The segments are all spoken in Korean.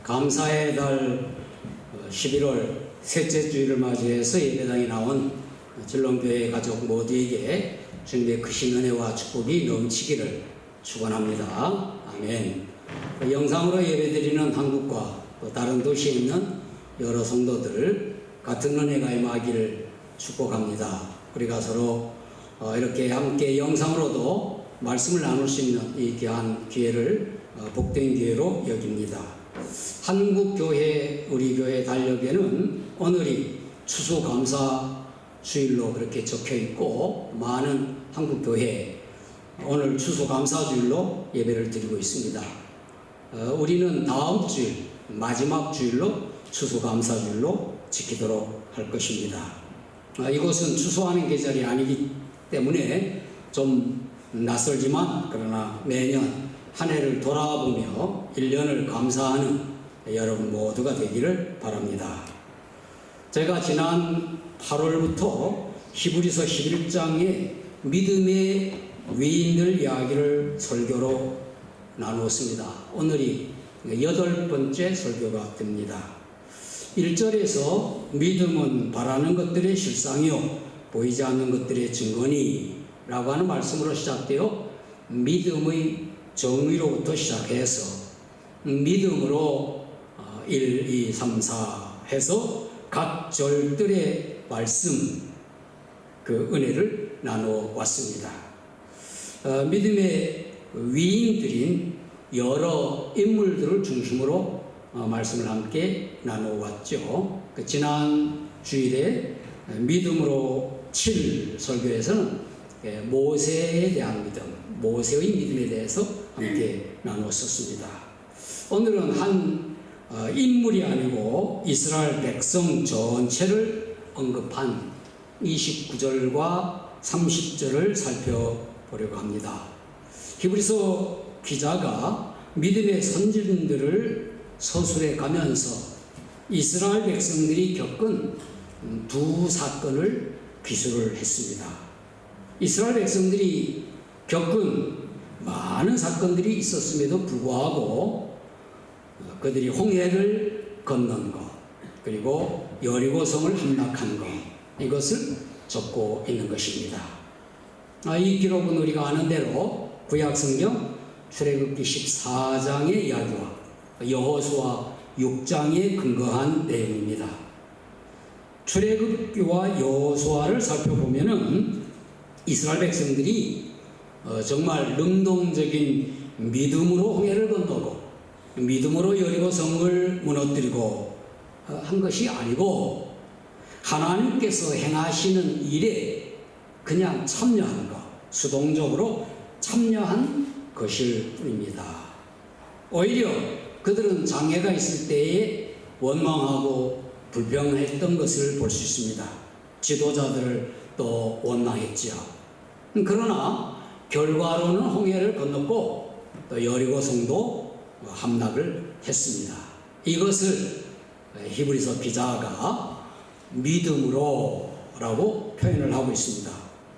감사의 달 11월 셋째 주일을 맞이해서 예배당에 나온 진롱교회 가족 모두에게 주님의 크신 은혜와 축복이 넘치기를 축원합니다. 아멘. 영상으로 예배드리는 한국과 또 다른 도시에 있는 여러 성도들 같은 은혜가 임하기를 축복합니다. 우리가 서로 이렇게 함께 영상으로도 말씀을 나눌 수 있는 이 귀한 기회를 복된 기회로 여깁니다. 한국교회 우리 교회 달력에는 오늘이 추수감사주일로 그렇게 적혀 있고 많은 한국교회 오늘 추수감사주일로 예배를 드리고 있습니다. 우리는 다음 주일 마지막 주일로 추수감사주일로 지키도록 할 것입니다. 이곳은 추수하는 계절이 아니기 때문에 좀 낯설지만 그러나 매년 한 해를 돌아보며 1년을 감사하는 여러분 모두가 되기를 바랍니다. 제가 지난 8월부터 히브리서 11장의 믿음의 위인들 이야기를 설교로 나누었습니다. 오늘이 8번째 설교가 됩니다. 1절에서 믿음은 바라는 것들의 실상이요 보이지 않는 것들의 증거니 라고 하는 말씀으로 시작되어 믿음의 정의로부터 시작해서 믿음으로 1, 2, 3, 4 해서 각 절들의 말씀 그 은혜를 나누어 왔습니다. 믿음의 위인들인 여러 인물들을 중심으로 말씀을 함께 나누어 왔죠. 지난 주일에 믿음으로 7 설교에서는 모세에 대한 믿음, 모세의 믿음에 대해서 함께 나누었었습니다. 오늘은 한 인물이 아니고 이스라엘 백성 전체를 언급한 29절과 30절을 살펴보려고 합니다. 히브리서 기자가 믿음의 선진들을 서술해 가면서 이스라엘 백성들이 겪은 두 사건을 기술을 했습니다. 이스라엘 백성들이 겪은 많은 사건들이 있었음에도 불구하고 그들이 홍해를 건넌 것 그리고 여리고성을 함락한 것 이것을 적고 있는 것입니다. 이 기록은 우리가 아는 대로 구약성경 출애굽기 14장의 이야기와 여호수아 6장에 근거한 내용입니다. 출애굽기와 여호수아를 살펴보면은 이스라엘 백성들이 정말 능동적인 믿음으로 홍해를 건너고 믿음으로 여리고성을 무너뜨리고 한 것이 아니고 하나님께서 행하시는 일에 그냥 참여한 것, 수동적으로 참여한 것일 뿐입니다. 오히려 그들은 장애가 있을 때에 원망하고 불평했던 것을 볼 수 있습니다. 지도자들을 또 원망했지요. 그러나 결과로는 홍해를 건넜고 또 여리고성도 함락을 했습니다. 이것을 히브리서 기자가 믿음으로라고 표현을 하고 있습니다.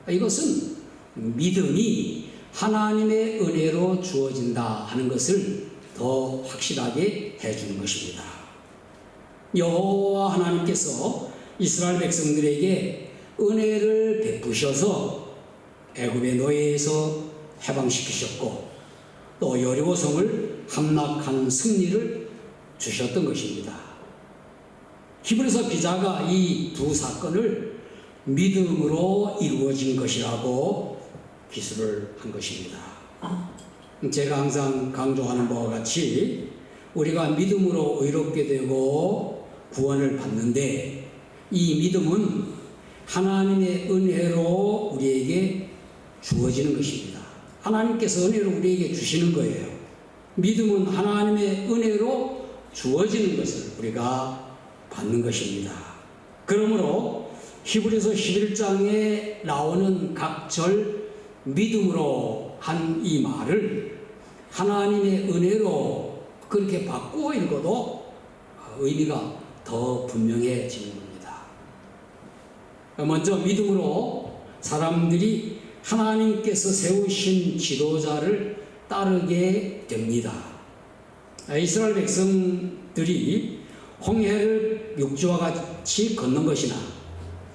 이것은 믿음이 하나님의 은혜로 주어진다 하는 것을 더 확실하게 해주는 것입니다. 여호와 하나님께서 이스라엘 백성들에게 은혜를 베푸셔서 애굽의 노예에서 해방시키셨고 또 여리고성을 함락하는 승리를 주셨던 것입니다. 히브리서 기자가 이 두 사건을 믿음으로 이루어진 것이라고 기술을 한 것입니다. 제가 항상 강조하는 바와 같이 우리가 믿음으로 의롭게 되고 구원을 받는데 이 믿음은 하나님의 은혜로 우리에게 주어지는 것입니다. 하나님께서 은혜로 우리에게 주시는 거예요. 믿음은 하나님의 은혜로 주어지는 것을 우리가 받는 것입니다. 그러므로 히브리서 11장에 나오는 각 절 믿음으로 한 이 말을 하나님의 은혜로 그렇게 바꾸어 읽어도 의미가 더 분명해지는 겁니다. 먼저 믿음으로 사람들이 하나님께서 세우신 지도자를 따르게 됩니다. 이스라엘 백성들이 홍해를 육지와 같이 걷는 것이나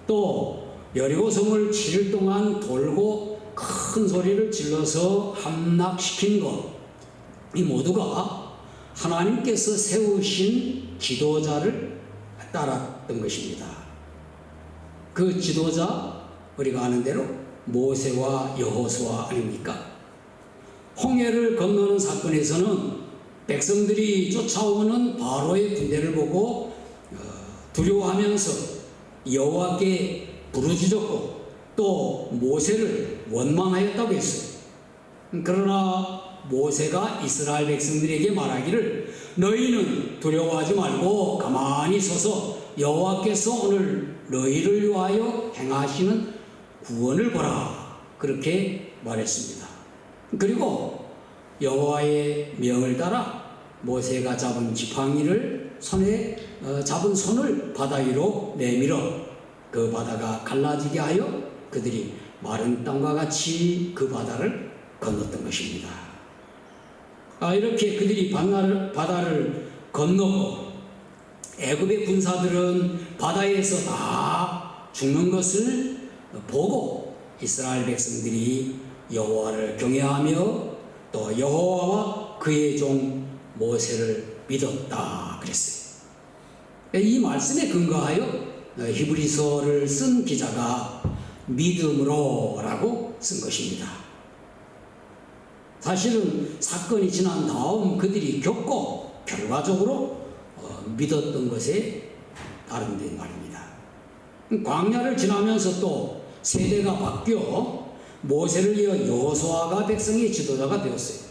또 여리고성을 7일 동안 돌고 큰 소리를 질러서 함락시킨 것, 이 모두가 하나님께서 세우신 지도자를 따랐던 것입니다. 그 지도자, 우리가 아는 대로 모세와 여호수아 아닙니까? 홍해를 건너는 사건에서는 백성들이 쫓아오는 바로의 군대를 보고 두려워하면서 여호와께 부르짖었고 또 모세를 원망하였다고 했어요. 그러나 모세가 이스라엘 백성들에게 말하기를 너희는 두려워하지 말고 가만히 서서 여호와께서 오늘 너희를 위하여 행하시는 구원을 보라, 그렇게 말했습니다. 그리고 여호와의 명을 따라 모세가 잡은 지팡이를 잡은 손을 바다 위로 내밀어 그 바다가 갈라지게 하여 그들이 마른 땅과 같이 그 바다를 건넜던 것입니다. 이렇게 그들이 바다를 건너고 애굽의 군사들은 바다에서 다 죽는 것을 보고 이스라엘 백성들이 여호와를 경외하며 또 여호와와 그의 종 모세를 믿었다 그랬어요. 이 말씀에 근거하여 히브리서를 쓴 기자가 믿음으로라고 쓴 것입니다. 사실은 사건이 지난 다음 그들이 겪고 결과적으로 믿었던 것에 따른된 말입니다. 광야를 지나면서 또 세대가 바뀌어 모세를 이어 여호수아가 백성의 지도자가 되었어요.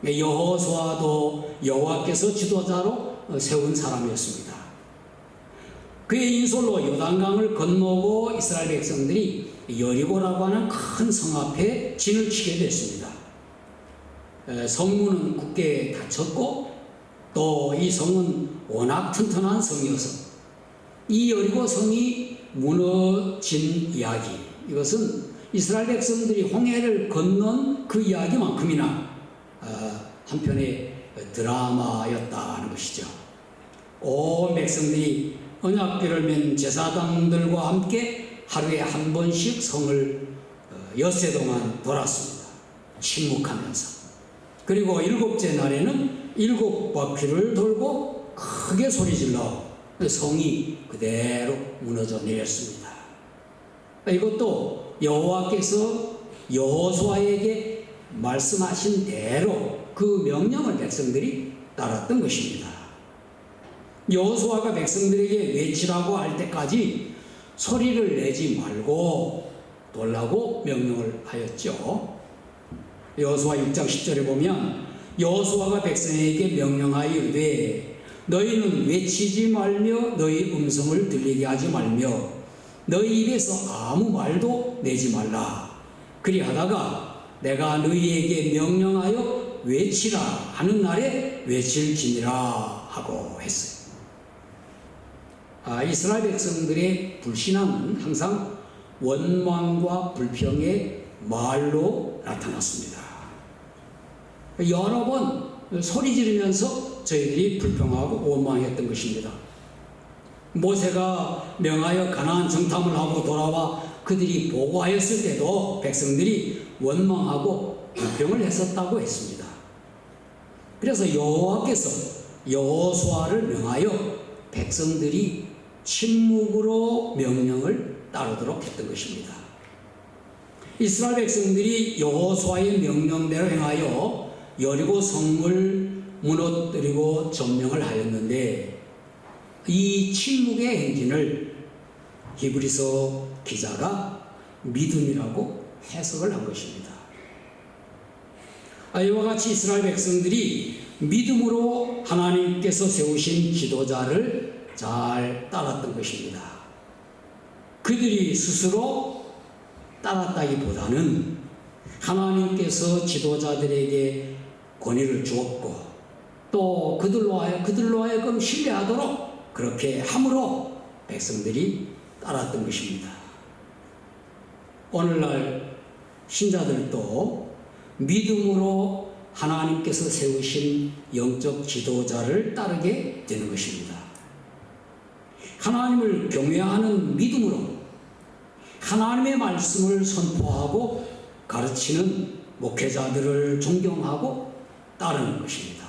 여호수아도 여호와께서 지도자로 세운 사람이었습니다. 그의 인솔로 요단강을 건너고 이스라엘 백성들이 여리고라고 하는 큰 성 앞에 진을 치게 됐습니다. 성문은 굳게 닫혔고 또 이 성은 워낙 튼튼한 성이어서 이 여리고 성이 무너진 이야기, 이것은 이스라엘 백성들이 홍해를 건넌 그 이야기만큼이나 한편의 드라마였다는 것이죠. 온 백성들이 언약궤를 맨 제사장들과 함께 하루에 한 번씩 성을 엿새 동안 돌았습니다. 침묵하면서. 그리고 7째 날에는 7바퀴를 돌고 크게 소리질러 성이 그대로 무너져 내렸습니다. 이것도 여호와께서 여호수아에게 말씀하신 대로 그 명령을 백성들이 따랐던 것입니다. 여호수아가 백성들에게 외치라고 할 때까지 소리를 내지 말고 돌라고 명령을 하였죠. 여호수아 6장 10절에 보면 여호수아가 백성에게 명령하여 이르되 너희는 외치지 말며 너희 음성을 들리게 하지 말며 너희 입에서 아무 말도 내지 말라. 그리하다가 내가 너희에게 명령하여 외치라 하는 날에 외칠지니라 하고 했어요. 이스라엘 백성들의 불신앙은 항상 원망과 불평의 말로 나타났습니다. 여러 번 소리 지르면서 저희들이 불평하고 원망했던 것입니다. 모세가 명하여 가나안 정탐을 하고 돌아와 그들이 보고하였을 때도 백성들이 원망하고 불평을 했었다고 했습니다. 그래서 여호와께서 여호수아를 명하여 백성들이 침묵으로 명령을 따르도록 했던 것입니다. 이스라엘 백성들이 여호수아의 명령대로 행하여 여리고 성을 무너뜨리고 점령을 하였는데 이 침묵의 행진을 히브리서 기자가 믿음이라고 해석을 한 것입니다. 이와 같이 이스라엘 백성들이 믿음으로 하나님께서 세우신 지도자를 잘 따랐던 것입니다. 그들이 스스로 따랐다기보다는 하나님께서 지도자들에게 권위를 주었고 또 그들로 하여금 신뢰하도록 그렇게 함으로 백성들이 따랐던 것입니다. 오늘날 신자들도 믿음으로 하나님께서 세우신 영적 지도자를 따르게 되는 것입니다. 하나님을 경외하는 믿음으로 하나님의 말씀을 선포하고 가르치는 목회자들을 존경하고 따르는 것입니다.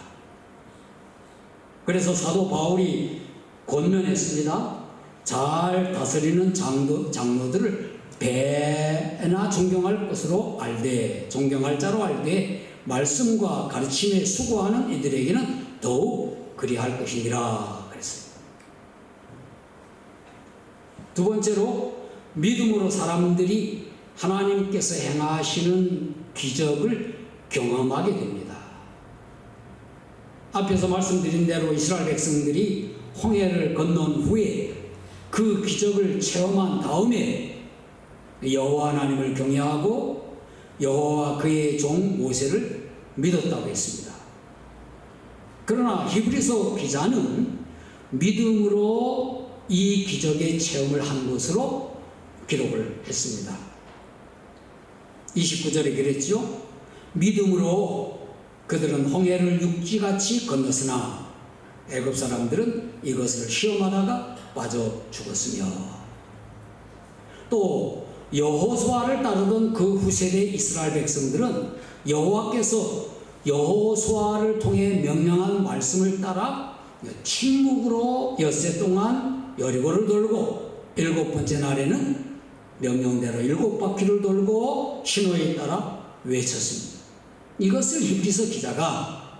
그래서 사도 바울이 권면했습니다. 잘 다스리는 장로들을 배나 존경할 것으로 알되, 존경할 자로 알되 말씀과 가르침에 수고하는 이들에게는 더욱 그리할 것이니라 그랬어요. 두 번째로, 믿음으로 사람들이 하나님께서 행하시는 기적을 경험하게 됩니다. 앞에서 말씀드린 대로 이스라엘 백성들이 홍해를 건넌 후에 그 기적을 체험한 다음에 여호와 하나님을 경외하고 여호와와 그의 종 모세를 믿었다고 했습니다. 그러나 히브리서 기자는 믿음으로 이 기적의 체험을 한 것으로 기록을 했습니다. 29절에 그랬죠. 믿음으로 그들은 홍해를 육지같이 건넜으나 애굽 사람들은 이것을 시험하다가 빠져 죽었으며, 또 여호수아를 따르던 그 후세대 이스라엘 백성들은 여호와께서 여호수아를 통해 명령한 말씀을 따라 침묵으로 엿새 동안 여리고를 돌고 7번째 날에는 명령대로 7바퀴를 돌고 신호에 따라 외쳤습니다. 이것을 히브리서 기자가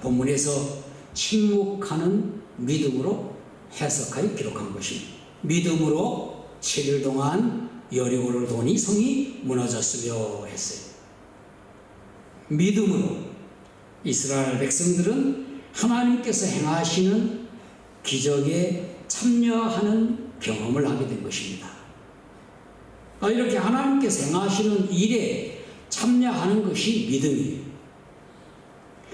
본문에서 침묵하는 믿음으로 해석하여 기록한 것입니다. 믿음으로 7일 동안 여리고를 도니 성이 무너졌으며 했어요. 믿음으로 이스라엘 백성들은 하나님께서 행하시는 기적에 참여하는 경험을 하게 된 것입니다. 이렇게 하나님께서 행하시는 일에 참여하는 것이 믿음이에요.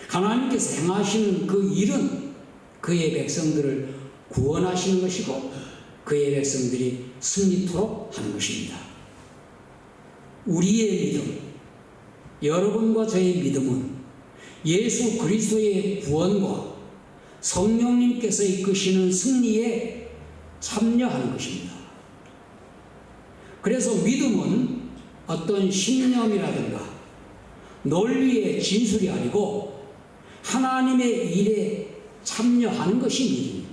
하나님께서 행하시는 그 일은 그의 백성들을 구원하시는 것이고 그의 백성들이 승리토록 하는 것입니다. 우리의 믿음, 여러분과 저의 믿음은 예수 그리스도의 구원과 성령님께서 이끄시는 승리에 참여하는 것입니다. 그래서 믿음은 어떤 신념이라든가 논리의 진술이 아니고 하나님의 일에 참여하는 것이 믿음입니다.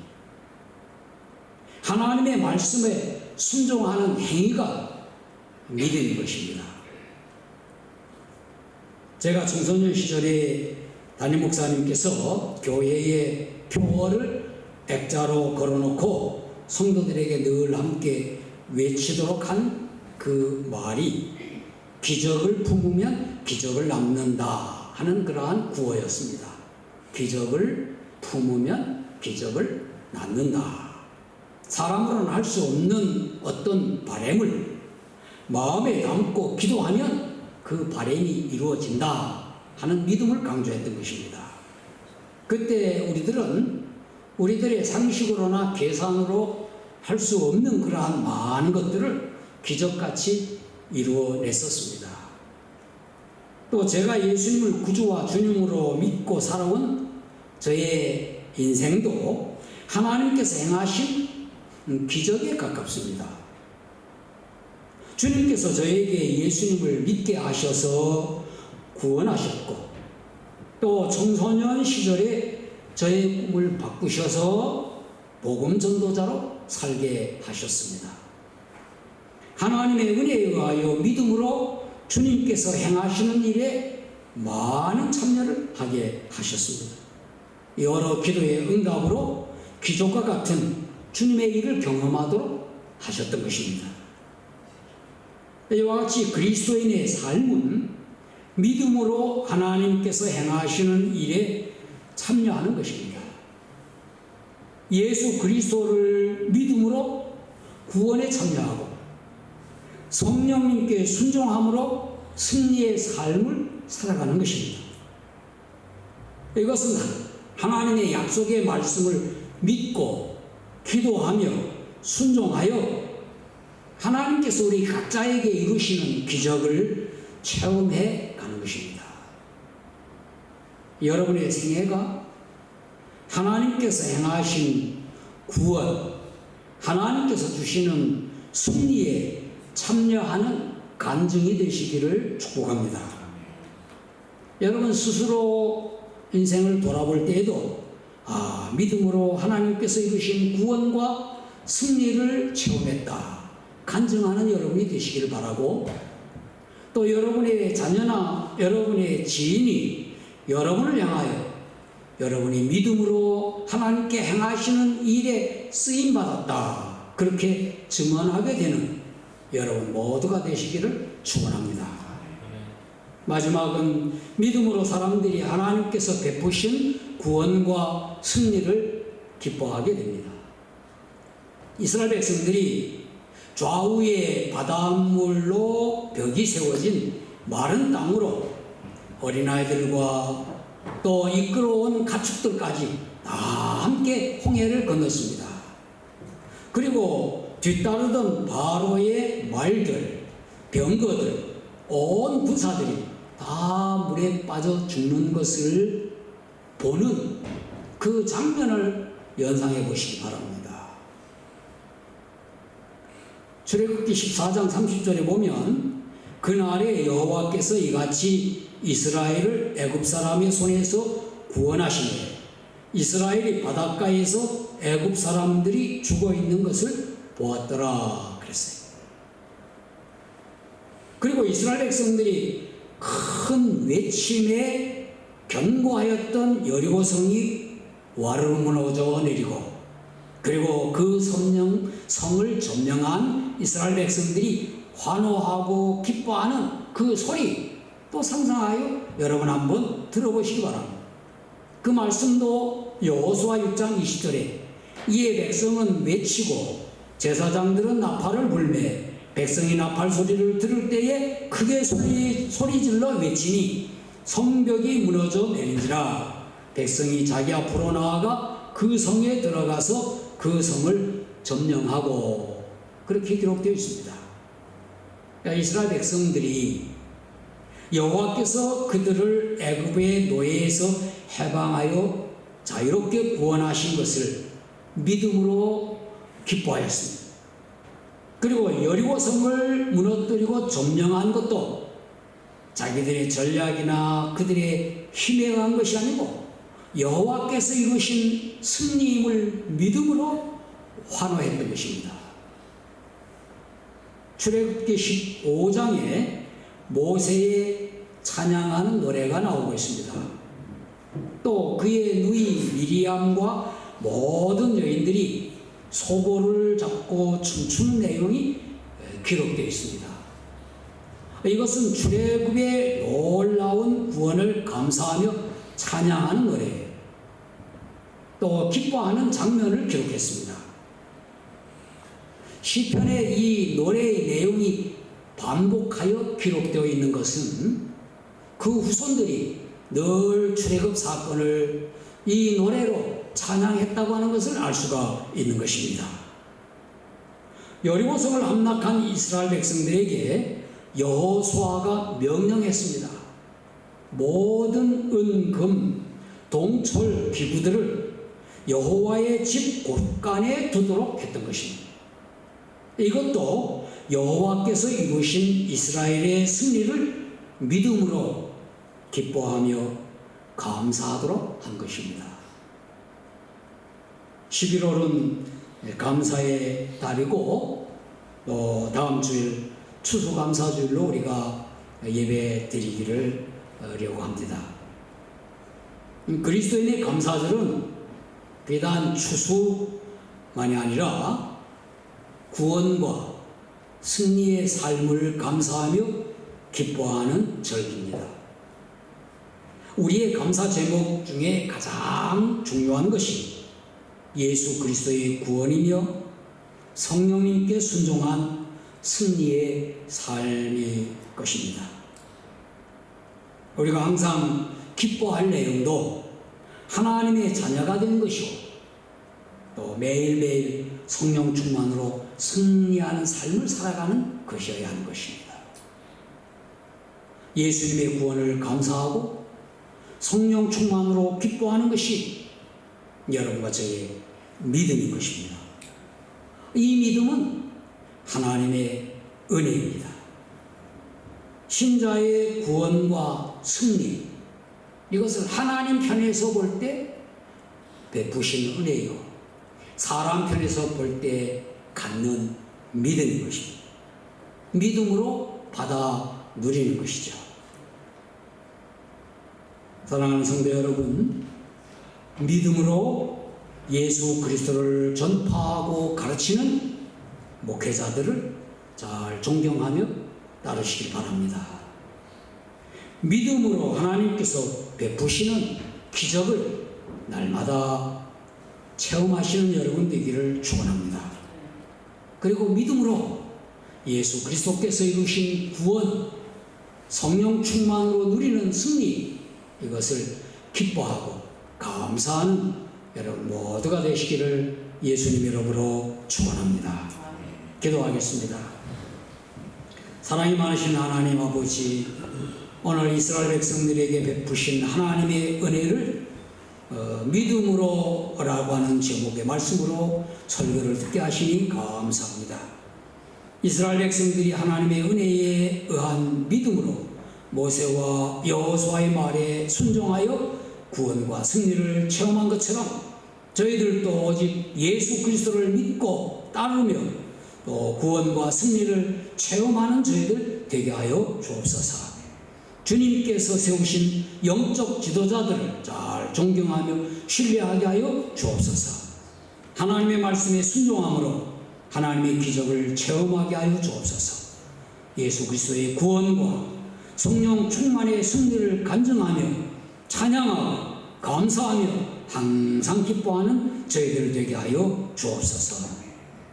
하나님의 말씀에 순종하는 행위가 믿음인 것입니다. 제가 청소년 시절에 담임 목사님께서 교회에 표어를 액자로 걸어놓고 성도들에게 늘 함께 외치도록 한 그 말이 기적을 품으면 기적을 낳는다 하는 그러한 구호였습니다. 기적을 품으면 기적을 낳는다. 사람으로는 할 수 없는 어떤 바람을 마음에 담고 기도하면 그 바람이 이루어진다 하는 믿음을 강조했던 것입니다. 그때 우리들의 상식으로나 계산으로 할 수 없는 그러한 많은 것들을 기적같이 이루어냈었습니다. 또 제가 예수님을 구주와 주님으로 믿고 살아온 저의 인생도 하나님께서 행하신 기적에 가깝습니다. 주님께서 저에게 예수님을 믿게 하셔서 구원하셨고, 또 청소년 시절에 저의 꿈을 바꾸셔서 복음 전도자로 살게 하셨습니다. 하나님의 은혜에 의하여 믿음으로 주님께서 행하시는 일에 많은 참여를 하게 하셨습니다. 여러 기도의 응답으로 기적과 같은 주님의 일을 경험하도록 하셨던 것입니다. 이와 같이 그리스도인의 삶은 믿음으로 하나님께서 행하시는 일에 참여하는 것입니다. 예수 그리스도를 믿음으로 구원에 참여하고 성령님께 순종함으로 승리의 삶을 살아가는 것입니다. 이것은 하나님의 약속의 말씀을 믿고 기도하며 순종하여 하나님께서 우리 각자에게 이루시는 기적을 체험해 가는 것입니다. 여러분의 생애가 하나님께서 행하신 구원, 하나님께서 주시는 승리에 참여하는 간증이 되시기를 축복합니다. 여러분 스스로 인생을 돌아볼 때에도 믿음으로 하나님께서 이루신 구원과 승리를 체험했다 간증하는 여러분이 되시기를 바라고, 또 여러분의 자녀나 여러분의 지인이 여러분을 향하여 여러분이 믿음으로 하나님께 행하시는 일에 쓰임받았다 그렇게 증언하게 되는 여러분 모두가 되시기를 축원합니다. 마지막은 믿음으로 사람들이 하나님께서 베푸신 구원과 승리를 기뻐하게 됩니다. 이스라엘 백성들이 좌우에 바닷물로 벽이 세워진 마른 땅으로 어린아이들과 또 이끌어온 가축들까지 다 함께 홍해를 건넜습니다. 그리고 뒤따르던 바로의 말들, 병거들, 온 부사들이 다 물에 빠져 죽는 것을 보는 그 장면을 연상해 보시기 바랍니다. 출애굽기 14장 30절에 보면 그날에 여호와께서 이같이 이스라엘을 애굽 사람의 손에서 구원하시며 이스라엘이 바닷가에서 애굽 사람들이 죽어 있는 것을 보았더라 그랬어요. 그리고 이스라엘 백성들이 큰 외침에 견고하였던 여리고성이 와르르 무너져 내리고, 그리고 그 성을 점령한 이스라엘 백성들이 환호하고 기뻐하는 그 소리 또 상상하여 여러분 한번 들어보시기 바랍니다. 그 말씀도 여호수아 6장 20절에 이에 백성은 외치고 제사장들은 나팔을 불매 백성이 나팔 소리를 들을 때에 크게 소리질러 외치니 성벽이 무너져 내린지라 백성이 자기 앞으로 나아가 그 성에 들어가서 그 성을 점령하고 그렇게 기록되어 있습니다. 이스라엘 백성들이 여호와께서 그들을 애굽의 노예에서 해방하여 자유롭게 구원하신 것을 믿음으로 기뻐하였습니다. 그리고 여리고성을 무너뜨리고 점령한 것도 자기들의 전략이나 그들의 힘에 의한 것이 아니고 여호와께서 이루신 승리임을 믿음으로 환호했던 것입니다. 출애굽기 15장에 모세의 찬양하는 노래가 나오고 있습니다. 또 그의 누이 미리암과 모든 여인들이 소고를 잡고 춤추는 내용이 기록되어 있습니다. 이것은 출애굽의 놀라운 구원을 감사하며 찬양하는 노래예요. 또 기뻐하는 장면을 기록했습니다. 시편의 이 노래의 내용이 반복하여 기록되어 있는 것은 그 후손들이 늘 출애굽 사건을 이 노래로 찬양했다고 하는 것을 알 수가 있는 것입니다. 여리고성을 함락한 이스라엘 백성들에게 여호수아가 명령했습니다. 모든 은, 금, 동철 기구들을 여호와의 집 곳간에 두도록 했던 것입니다. 이것도 여호와께서 이루신 이스라엘의 승리를 믿음으로 기뻐하며 감사하도록 한 것입니다. 11월은 감사의 달이고 또 다음 주일 추수감사주일로 우리가 예배 드리기를 하려고 합니다. 그리스도인의 감사절은 비단 추수만이 아니라 구원과 승리의 삶을 감사하며 기뻐하는 절기입니다. 우리의 감사 제목 중에 가장 중요한 것이 예수 그리스도의 구원이며 성령님께 순종한 승리의 삶일 것입니다. 우리가 항상 기뻐할 내용도 하나님의 자녀가 된 것이고 또 매일매일 성령 충만으로 승리하는 삶을 살아가는 것이어야 하는 것입니다. 예수님의 구원을 감사하고 성령 충만으로 기뻐하는 것이 여러분과 저의 믿음인 것입니다. 이 믿음은 하나님의 은혜입니다. 신자의 구원과 승리, 이것을 하나님 편에서 볼 때 베푸신 은혜요, 사람 편에서 볼 때 갖는 믿음인 것입니다. 믿음으로 받아 누리는 것이죠. 사랑하는 성도 여러분, 믿음으로 예수 그리스도를 전파하고 가르치는 목회자들을 잘 존경하며 따르시기 바랍니다. 믿음으로 하나님께서 베푸시는 기적을 날마다 체험하시는 여러분 되기를 축원합니다. 그리고 믿음으로 예수 그리스도께서 이루신 구원, 성령 충만으로 누리는 승리, 이것을 기뻐하고 감사하는 여러분 모두가 되시기를 예수님 이름으로 축원합니다. 기도하겠습니다. 사랑이 많으신 하나님 아버지, 오늘 이스라엘 백성들에게 베푸신 하나님의 은혜를 믿음으로라고 하는 제목의 말씀으로 설교를 듣게 하시니 감사합니다. 이스라엘 백성들이 하나님의 은혜에 의한 믿음으로 모세와 여호수아의 말에 순종하여 구원과 승리를 체험한 것처럼 저희들도 오직 예수 그리스도를 믿고 따르며 또 구원과 승리를 체험하는 저희들 되게 하여 주옵소서. 주님께서 세우신 영적 지도자들을 잘 존경하며 신뢰하게 하여 주옵소서. 하나님의 말씀에 순종함으로 하나님의 기적을 체험하게 하여 주옵소서. 예수 그리스도의 구원과 성령 충만의 승리를 간증하며 찬양하고 감사하며 항상 기뻐하는 저희들 되게 하여 주옵소서.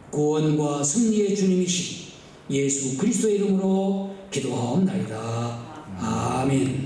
구원과 승리의 주님이신 예수 그리스도의 이름으로 기도하옵나이다. 아멘.